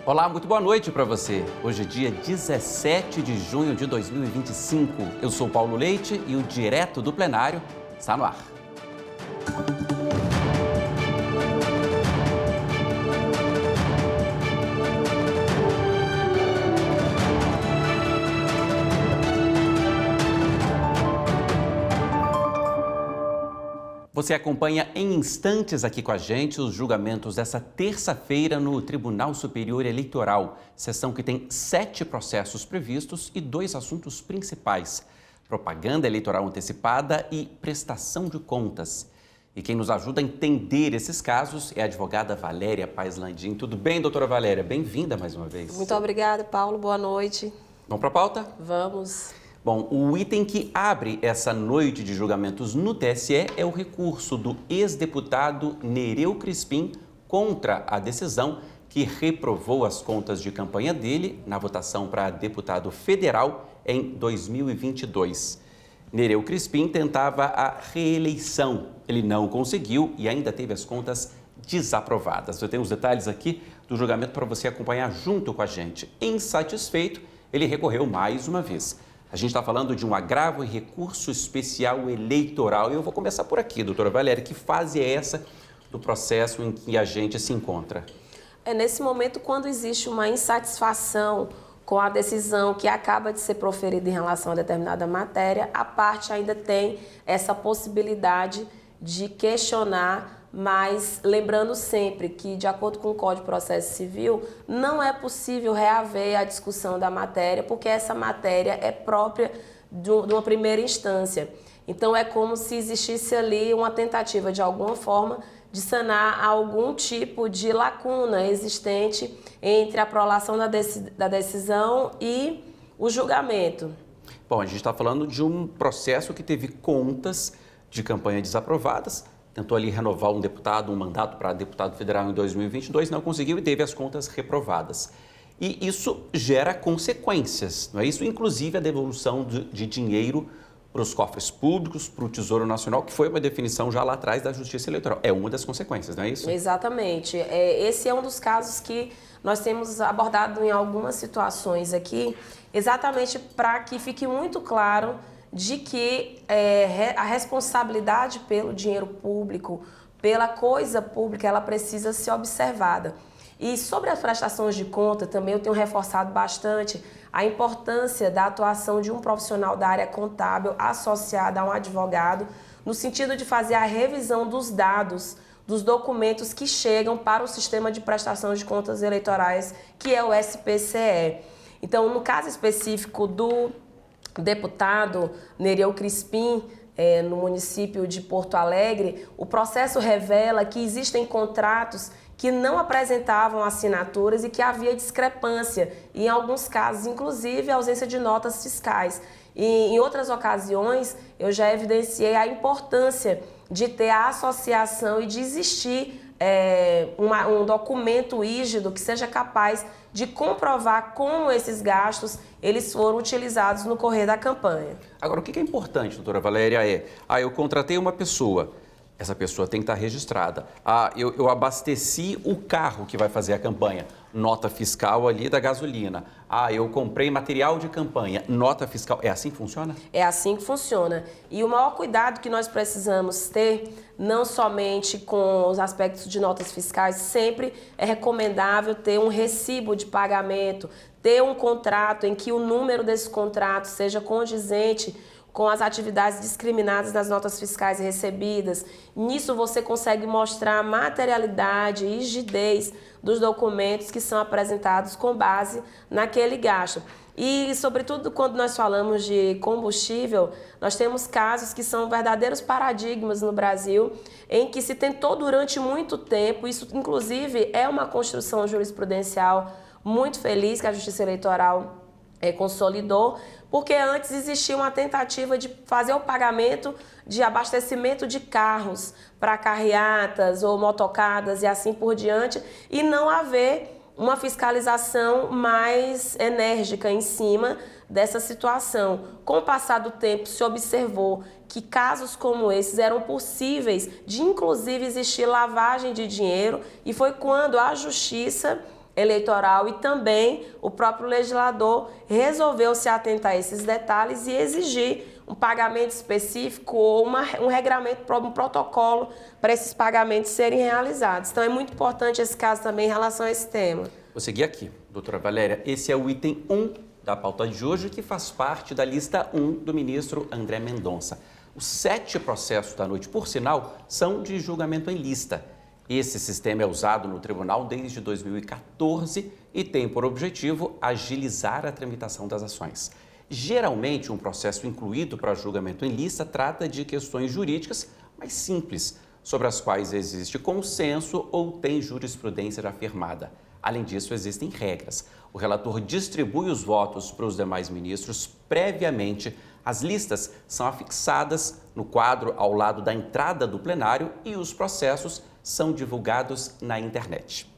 Olá, muito boa noite para você. Hoje é dia 17 de junho de 2025. Eu sou Paulo Leite e o Direto do Plenário está no ar. Você acompanha em instantes aqui com a gente os julgamentos dessa terça-feira no Tribunal Superior Eleitoral, sessão que tem 7 processos previstos e 2 assuntos principais: propaganda eleitoral antecipada e prestação de contas. E quem nos ajuda a entender esses casos é a advogada Valéria Paes Landim. Tudo bem, doutora Valéria? Bem-vinda mais uma vez. Muito obrigada, Paulo. Boa noite. Vamos para a pauta? Vamos. Bom, o item que abre essa noite de julgamentos no TSE é o recurso do ex-deputado Nereu Crispim contra a decisão que reprovou as contas de campanha dele na votação para deputado federal em 2022. Nereu Crispim tentava a reeleição. Ele não conseguiu e ainda teve as contas desaprovadas. Eu tenho os detalhes aqui do julgamento para você acompanhar junto com a gente. Insatisfeito, ele recorreu mais uma vez. A gente está falando de um agravo e recurso especial eleitoral. E eu vou começar por aqui, doutora Valéria. Que fase é essa do processo em que a gente se encontra? É nesse momento quando existe uma insatisfação com a decisão que acaba de ser proferida em relação a determinada matéria, a parte ainda tem essa possibilidade de questionar, mas lembrando sempre que, de acordo com o Código de Processo Civil, não é possível reaver a discussão da matéria, porque essa matéria é própria de uma primeira instância. Então, é como se existisse ali uma tentativa, de alguma forma, de sanar algum tipo de lacuna existente entre a prolação da decisão e o julgamento. Bom, a gente está falando de um processo que teve contas de campanha desaprovadas. Tentou ali renovar um mandato para deputado federal em 2022, não conseguiu e teve as contas reprovadas. E isso gera consequências, não é isso? Inclusive a devolução de dinheiro para os cofres públicos, para o Tesouro Nacional, que foi uma definição já lá atrás da Justiça Eleitoral. É uma das consequências, não é isso? Exatamente. Esse é um dos casos que nós temos abordado em algumas situações aqui, exatamente para que fique muito claro de que a responsabilidade pelo dinheiro público, pela coisa pública, ela precisa ser observada. E sobre as prestações de conta, também eu tenho reforçado bastante a importância da atuação de um profissional da área contábil associado a um advogado, no sentido de fazer a revisão dos dados, dos documentos que chegam para o sistema de prestação de contas eleitorais, que é o SPCE. Então, no caso específico do deputado Nereu Crispim, no município de Porto Alegre, o processo revela que existem contratos que não apresentavam assinaturas e que havia discrepância, e em alguns casos, inclusive, ausência de notas fiscais. E em outras ocasiões, eu já evidenciei a importância de ter a associação e de existir um documento rígido que seja capaz de comprovar como esses gastos eles foram utilizados no correr da campanha. Agora, o que é importante, doutora Valéria, eu contratei uma pessoa, essa pessoa tem que estar registrada. Eu abasteci o carro que vai fazer a campanha, nota fiscal ali da gasolina. Eu comprei material de campanha, nota fiscal. É assim que funciona? É assim que funciona. E o maior cuidado que nós precisamos ter, não somente com os aspectos de notas fiscais, sempre é recomendável ter um recibo de pagamento, ter um contrato em que o número desse contrato seja condizente com as atividades discriminadas nas notas fiscais recebidas. Nisso você consegue mostrar a materialidade e rigidez dos documentos que são apresentados com base naquele gasto. E, sobretudo, quando nós falamos de combustível, nós temos casos que são verdadeiros paradigmas no Brasil, em que se tentou durante muito tempo, isso inclusive é uma construção jurisprudencial muito feliz que a Justiça Eleitoral consolidou, porque antes existia uma tentativa de fazer o pagamento de abastecimento de carros para carreatas ou motocadas e assim por diante, e não haver uma fiscalização mais enérgica em cima dessa situação. Com o passar do tempo, se observou que casos como esses eram possíveis de, inclusive, existir lavagem de dinheiro, e foi quando a Justiça eleitoral, e também o próprio legislador resolveu se atentar a esses detalhes e exigir um pagamento específico ou um regramento, um protocolo para esses pagamentos serem realizados. Então é muito importante esse caso também em relação a esse tema. Vou seguir aqui, doutora Valéria. Esse é o item 1 da pauta de hoje, que faz parte da lista 1 do ministro André Mendonça. Os 7 processos da noite, por sinal, são de julgamento em lista. Esse sistema é usado no tribunal desde 2014 e tem por objetivo agilizar a tramitação das ações. Geralmente, um processo incluído para julgamento em lista trata de questões jurídicas mais simples, sobre as quais existe consenso ou tem jurisprudência já firmada. Além disso, existem regras. O relator distribui os votos para os demais ministros previamente. As listas são afixadas no quadro ao lado da entrada do plenário e os processos são divulgados na internet.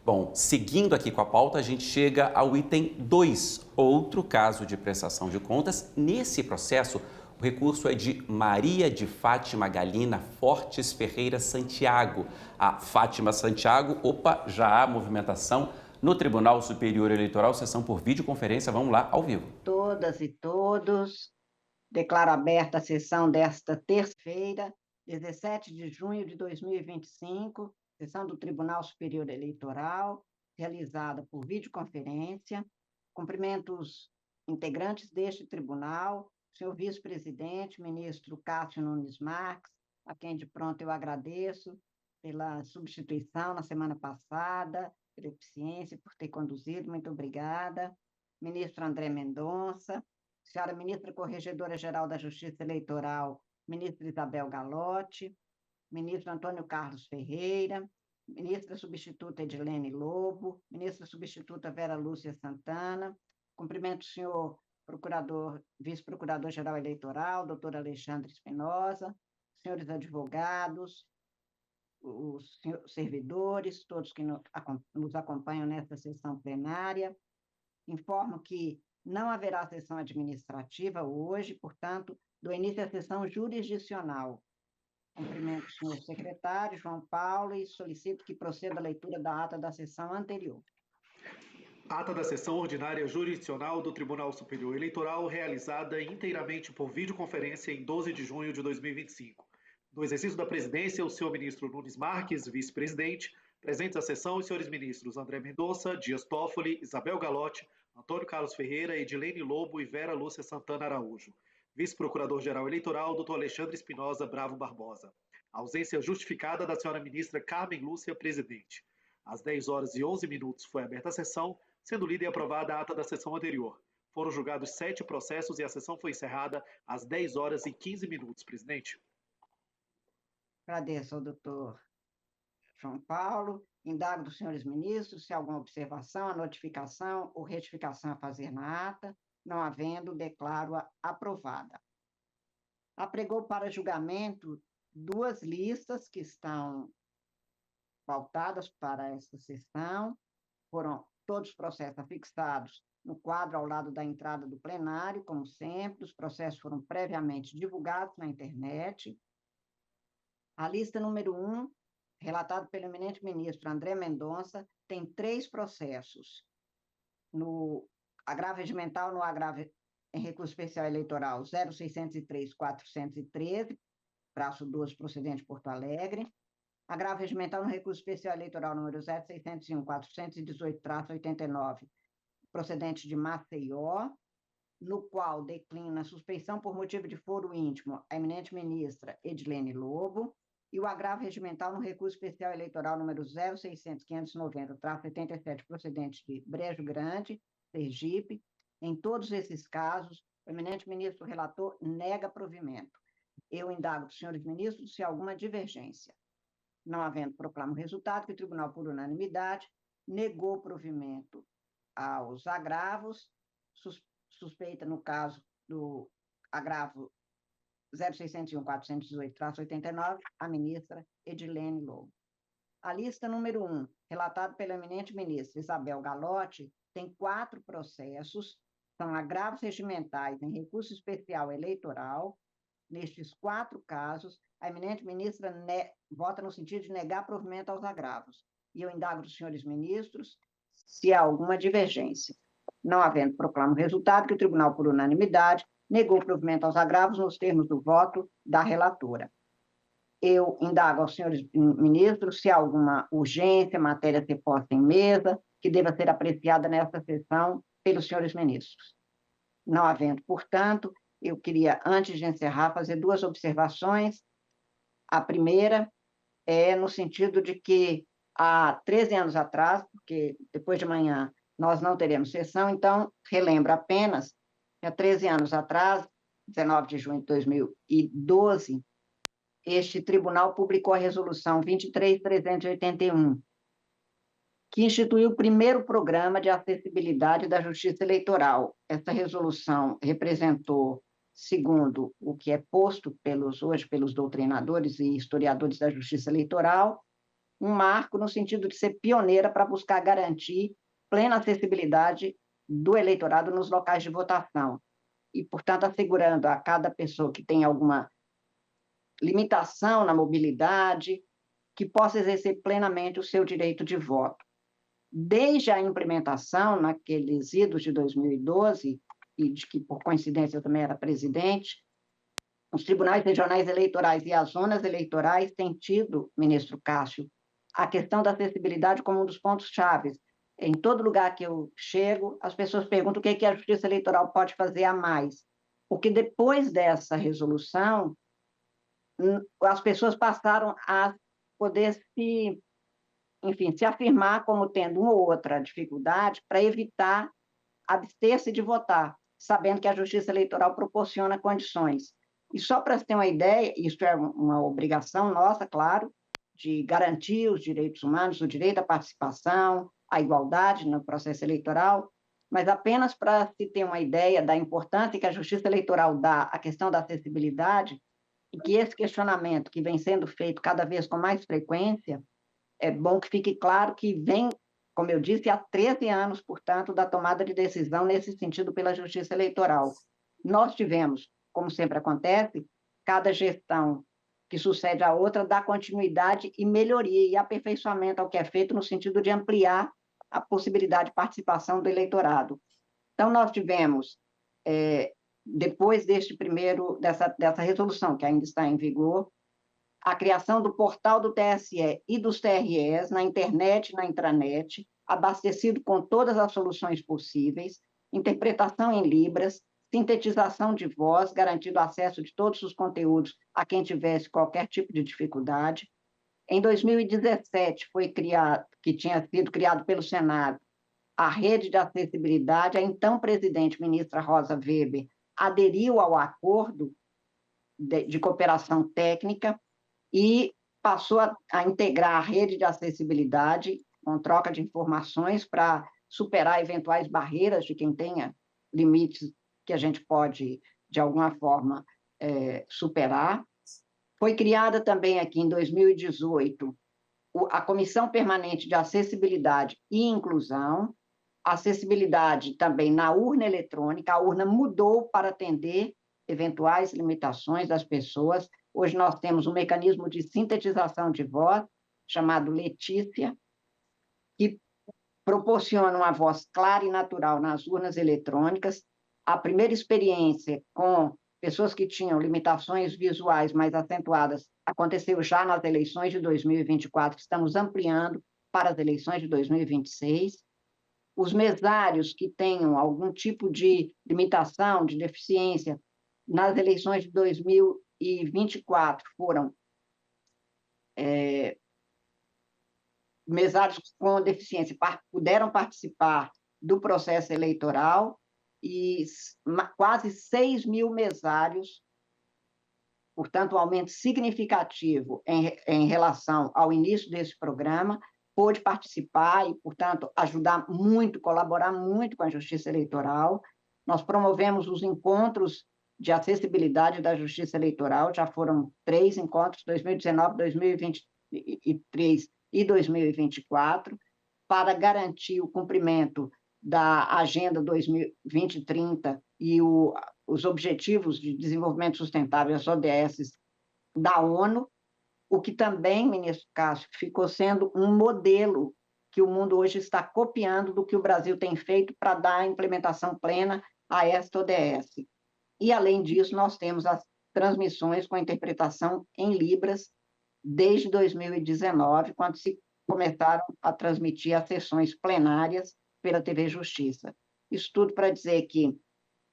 Bom, seguindo aqui com a pauta, a gente chega ao item 2, outro caso de prestação de contas. Nesse processo, o recurso é de Maria de Fátima Galina Fortes Ferreira Santiago. A Fátima Santiago, já há movimentação no Tribunal Superior Eleitoral, sessão por videoconferência. Vamos lá, ao vivo. Todas e todos, declaro aberta a sessão desta terça-feira, 17 de junho de 2025, sessão do Tribunal Superior Eleitoral, realizada por videoconferência. Cumprimento os integrantes deste tribunal, senhor vice-presidente, ministro Cássio Nunes Marques, a quem de pronto eu agradeço pela substituição na semana passada, pela eficiência, por ter conduzido, muito obrigada. Ministro André Mendonça, senhora ministra Corregedora-Geral da Justiça Eleitoral, ministra Isabel Galotti, ministro Antônio Carlos Ferreira, ministra substituta Edilene Lobo, ministra substituta Vera Lúcia Santana. Cumprimento o senhor vice-procurador-geral eleitoral, doutor Alexandre Espinosa, senhores advogados, os servidores, todos que nos acompanham nesta sessão plenária. Informo que não haverá sessão administrativa hoje, portanto, dou início à sessão jurisdicional. Cumprimento o senhor secretário, João Paulo, e solicito que proceda a leitura da ata da sessão anterior. Ata da sessão ordinária jurisdicional do Tribunal Superior Eleitoral, realizada inteiramente por videoconferência em 12 de junho de 2025. No exercício da presidência, o senhor ministro Nunes Marques, vice-presidente, presentes à sessão, os senhores ministros André Mendonça, Dias Toffoli, Isabel Galotti, Antônio Carlos Ferreira, Edilene Lobo e Vera Lúcia Santana Araújo. Vice-procurador-geral eleitoral, doutor Alexandre Espinosa Bravo Barbosa. A ausência justificada da senhora ministra Carmen Lúcia, presidente. Às 10 horas e 11 minutos foi aberta a sessão, sendo lida e aprovada a ata da sessão anterior. Foram julgados 7 processos e a sessão foi encerrada às 10 horas e 15 minutos, presidente. Agradeço ao doutor João Paulo. Indago dos senhores ministros se há alguma observação, a notificação ou retificação a fazer na ata. Não havendo, declaro-a aprovada. Apregou para julgamento 2 listas que estão pautadas para esta sessão. Foram todos os processos afixados no quadro ao lado da entrada do plenário, como sempre. Os processos foram previamente divulgados na internet. A lista número 1, relatado pelo eminente ministro André Mendonça, tem 3 processos. No agravo regimental, no agravo em recurso especial eleitoral 0603-413, traço 12, procedente de Porto Alegre. Agravo regimental no recurso especial eleitoral número 0601-418-89, procedente de Maceió, no qual declina suspeição por motivo de foro íntimo a eminente ministra Edilene Lobo, e o agravo regimental no recurso especial eleitoral número 0600-590-87, procedente de Brejo Grande, Sergipe. Em todos esses casos, o eminente ministro relator nega provimento. Eu indago dos senhores ministros se há alguma divergência. Não havendo, proclamo o resultado que o tribunal, por unanimidade, negou provimento aos agravos, suspeita no caso do agravo 0601-418-89, a ministra Edilene Lobo. A lista número 1, relatado pela eminente ministra Isabel Galotti, tem 4 processos, são agravos regimentais em recurso especial eleitoral. Nestes 4 casos, a eminente ministra vota no sentido de negar provimento aos agravos. E eu indago dos senhores ministros se há alguma divergência. Não havendo, proclamo o resultado que o tribunal, por unanimidade, negou o provimento aos agravos nos termos do voto da relatora. Eu indago aos senhores ministros se há alguma urgência, matéria a ser posta em mesa, que deva ser apreciada nesta sessão pelos senhores ministros. Não havendo, portanto, eu queria, antes de encerrar, fazer duas observações. A primeira é no sentido de que há 13 anos atrás, porque depois de amanhã nós não teremos sessão, então relembro apenas que há 13 anos atrás, 19 de junho de 2012, este tribunal publicou a resolução 23.381, que instituiu o primeiro programa de acessibilidade da Justiça Eleitoral. Essa resolução representou, segundo o que é posto hoje pelos doutrinadores e historiadores da Justiça Eleitoral, um marco no sentido de ser pioneira para buscar garantir plena acessibilidade do eleitorado nos locais de votação e, portanto, assegurando a cada pessoa que tem alguma limitação na mobilidade que possa exercer plenamente o seu direito de voto. Desde a implementação, naqueles idos de 2012, e de que, por coincidência, eu também era presidente, os tribunais regionais eleitorais e as zonas eleitorais têm tido, ministro Cássio, a questão da acessibilidade como um dos pontos chaves. Em todo lugar que eu chego, as pessoas perguntam o que a Justiça Eleitoral pode fazer a mais. Porque depois dessa resolução, as pessoas passaram a poder se afirmar como tendo uma ou outra dificuldade para evitar abster-se de votar, sabendo que a Justiça Eleitoral proporciona condições. E só para se ter uma ideia, isso é uma obrigação nossa, claro, de garantir os direitos humanos, o direito à participação, à igualdade no processo eleitoral, mas apenas para se ter uma ideia da importância que a Justiça Eleitoral dá à questão da acessibilidade, e que esse questionamento que vem sendo feito cada vez com mais frequência, é bom que fique claro que vem, como eu disse, há 13 anos, portanto, da tomada de decisão nesse sentido pela Justiça Eleitoral. Nós tivemos, como sempre acontece, cada gestão que sucede à outra dá continuidade e melhoria e aperfeiçoamento ao que é feito no sentido de ampliar a possibilidade de participação do eleitorado. Então, nós tivemos, depois dessa resolução, que ainda está em vigor, a criação do portal do TSE e dos TREs na internet e na intranet, abastecido com todas as soluções possíveis, interpretação em libras, sintetização de voz, garantido acesso de todos os conteúdos a quem tivesse qualquer tipo de dificuldade. Em 2017, que tinha sido criado pelo Senado, a Rede de Acessibilidade, a então presidente, ministra Rosa Weber, aderiu ao acordo de cooperação técnica e passou a integrar a rede de acessibilidade com troca de informações para superar eventuais barreiras de quem tenha limites que a gente pode, de alguma forma, superar. Foi criada também aqui em 2018 a Comissão Permanente de Acessibilidade e Inclusão, acessibilidade também na urna eletrônica. A urna mudou para atender eventuais limitações das pessoas. Hoje nós temos um mecanismo de sintetização de voz, chamado Letícia, que proporciona uma voz clara e natural nas urnas eletrônicas. A primeira experiência com pessoas que tinham limitações visuais mais acentuadas aconteceu já nas eleições de 2024, que estamos ampliando para as eleições de 2026. Os mesários que tenham algum tipo de limitação, de deficiência, nas eleições de 2024 foram mesários com deficiência puderam participar do processo eleitoral e quase 6 mil mesários, portanto, um aumento significativo em relação ao início desse programa, pôde participar e, portanto, ajudar muito, colaborar muito com a Justiça Eleitoral. Nós promovemos os encontros de acessibilidade da Justiça Eleitoral, já foram 3 encontros, 2019, 2023 e 2024, para garantir o cumprimento da Agenda 2030 e os Objetivos de Desenvolvimento Sustentável, as ODS, da ONU, o que também, ministro Cássio, ficou sendo um modelo que o mundo hoje está copiando do que o Brasil tem feito para dar a implementação plena a esta ODS. E, além disso, nós temos as transmissões com interpretação em Libras desde 2019, quando se começaram a transmitir as sessões plenárias pela TV Justiça. Isso tudo para dizer que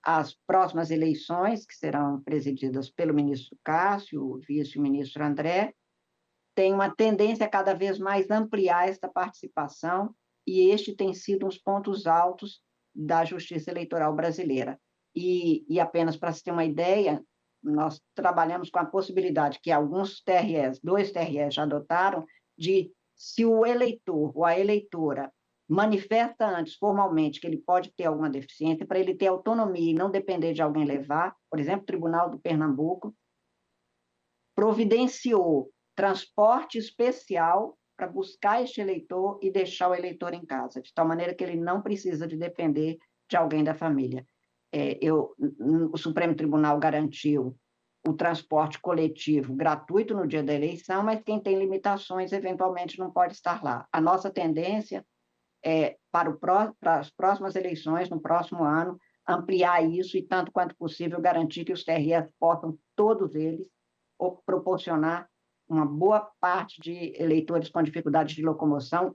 as próximas eleições, que serão presididas pelo ministro Cássio, o vice-ministro André, tem uma tendência a cada vez mais ampliar esta participação, e este tem sido um dos pontos altos da Justiça Eleitoral brasileira. E apenas para se ter uma ideia, nós trabalhamos com a possibilidade que alguns TREs, 2 TREs já adotaram, de se o eleitor ou a eleitora manifesta antes formalmente que ele pode ter alguma deficiência, para ele ter autonomia e não depender de alguém levar, por exemplo, o Tribunal do Pernambuco providenciou transporte especial para buscar este eleitor e deixar o eleitor em casa, de tal maneira que ele não precisa de depender de alguém da família. O Supremo Tribunal garantiu o transporte coletivo gratuito no dia da eleição, mas quem tem limitações, eventualmente, não pode estar lá. A nossa tendência é, para as próximas eleições, no próximo ano, ampliar isso e, tanto quanto possível, garantir que os TREs possam, todos eles, proporcionar uma boa parte de eleitores com dificuldade de locomoção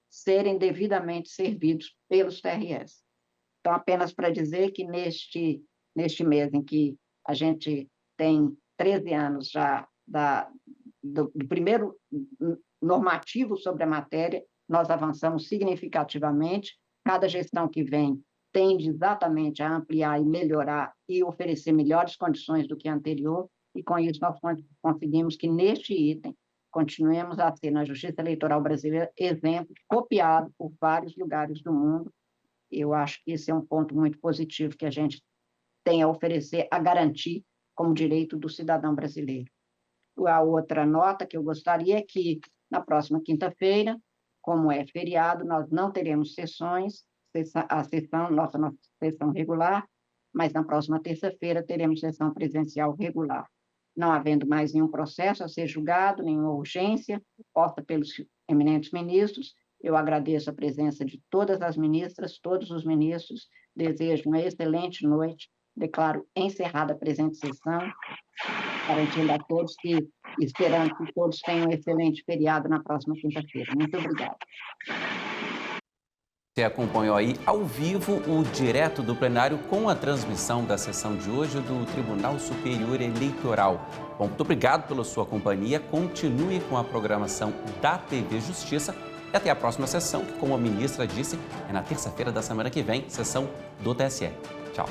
serem devidamente servidos pelos TREs. Então, apenas para dizer que neste mês em que a gente tem 13 anos já do primeiro normativo sobre a matéria, nós avançamos significativamente. Cada gestão que vem tende exatamente a ampliar e melhorar e oferecer melhores condições do que a anterior, e com isso nós conseguimos que neste item continuemos a ser, na Justiça Eleitoral brasileira, exemplo copiado por vários lugares do mundo. Eu acho que esse é um ponto muito positivo que a gente tem a oferecer, a garantir como direito do cidadão brasileiro. A outra nota que eu gostaria é que, na próxima quinta-feira, como é feriado, nós não teremos sessões, nossa sessão regular, mas na próxima terça-feira teremos sessão presencial regular. Não havendo mais nenhum processo a ser julgado, nenhuma urgência, posta pelos eminentes ministros, eu agradeço a presença de todas as ministras, todos os ministros, desejo uma excelente noite, declaro encerrada a presente sessão, garantindo a todos que, esperando que todos tenham um excelente feriado na próxima quinta-feira. Muito obrigada. Você acompanhou aí ao vivo o Direto do Plenário com a transmissão da sessão de hoje do Tribunal Superior Eleitoral. Bom, muito obrigado pela sua companhia. Continue com a programação da TV Justiça e até a próxima sessão, que, como a ministra disse, é na terça-feira da semana que vem, sessão do TSE. Tchau.